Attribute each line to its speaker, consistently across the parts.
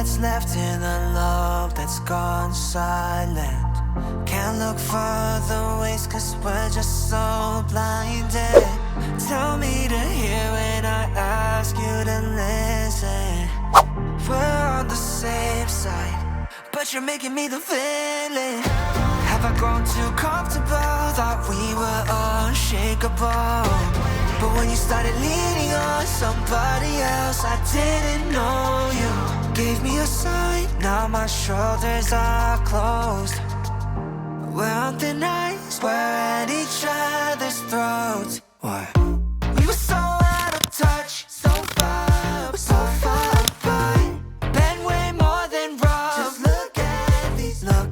Speaker 1: that's left in the love that's gone silent. Can't look further ways cause we're just so blinded. Tell me to hear when I ask you to listen. We're on the same side, but you're making me the villain. Have I grown too comfortable? Thought we were unshakable, but when you started leaning on somebody else, I didn't know you. Gave me a sign, now my shoulders are closed. We're on thin ice, we're at each other's throats. What? We were so out of touch, so far apart. Been way more than rough. Just look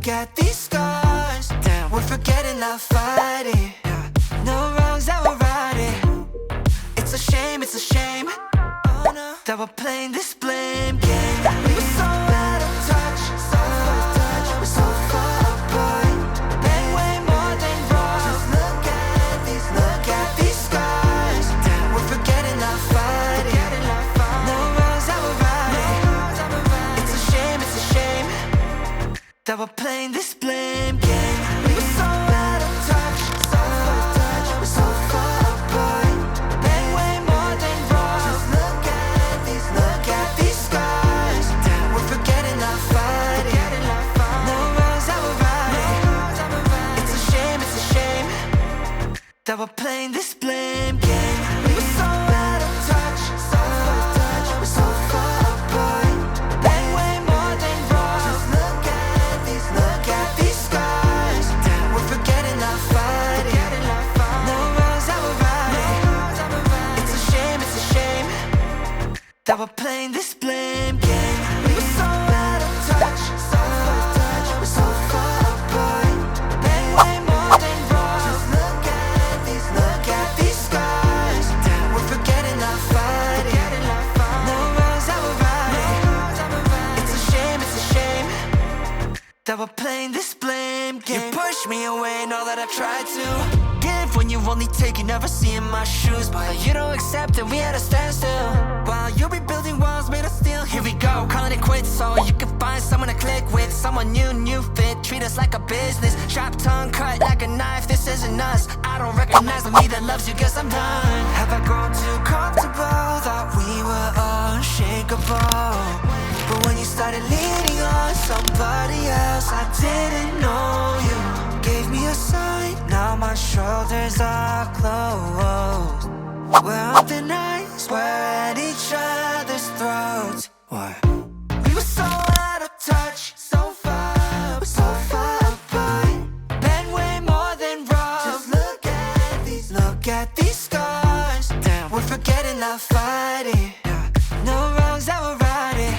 Speaker 1: at these scars. Damn, we're forgetting not fighting. No wrongs that we're righting. It's a shame, oh no, that we're playing this blame game. We were so out of touch, so far apart. Been way more than rough. Just look at these scars. Damn, we're forgetting not fighting. No wrongs that we're righting. It's a shame that we're playing this blame game. We were so out of touch, so far apart. Been way more than rough. Just look at these scars. Damn, we're forgetting not fighting. No wrongs that we're righting. It's a shame that we're playing this blame game. We were so out of touch, so far apart. Been way more than rough. Just look at these scars. Damn, we're forgetting not fighting. No wrongs that we're righting. It's a shame that we're playing this blame game. We were so out of touch, so far apart. Been way more than rough. Just look at these scars. Damn, we're forgetting not fighting. No wrongs that we're righting. It's a shame that we're playing this blame game. You push me away and all that I tried to give when you only take, you never see in my shoes. But you don't accept it, we had a standstill. While you be building walls made of steel. Here we go, calling it quits so you can find someone to click with. Someone new fit, treat us like a business. Sharp tongue cut like a knife, this isn't us. I don't recognize the me that loves you, guess I'm done. Have I grown too comfortable? Thought we were unshakable, but when you started leaning on somebody else, I didn't know you. Gave me a sign, now my shoulders are closed. We're on thin ice, we're at each other's throats. What? We were so out of touch, so far apart. Been way more than rough. Just look at these scars. Damn, we're forgetting not fighting. No wrongs that we're righting.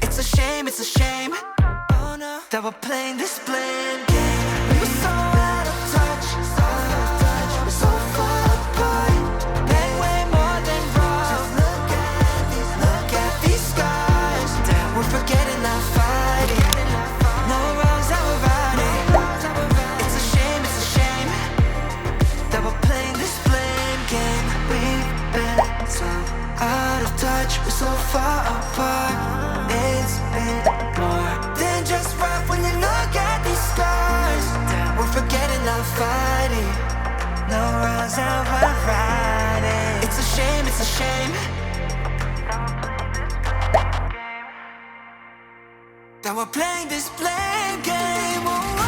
Speaker 1: It's a shame, oh no, that we're playing this blame game. We were so out of touch, so far apart. Been way more than rough. Just look at these scars. Damn, we're forgetting not fighting. No wrongs that we're righting. It's a shame that we're playing this blame game. We've been so out of touch, we're so far apart. It's been more than just rough when you look at these scars. Damn, we're forgetting not fighting. No wrongs that we're righting. It's a shame that we're playing this blame game.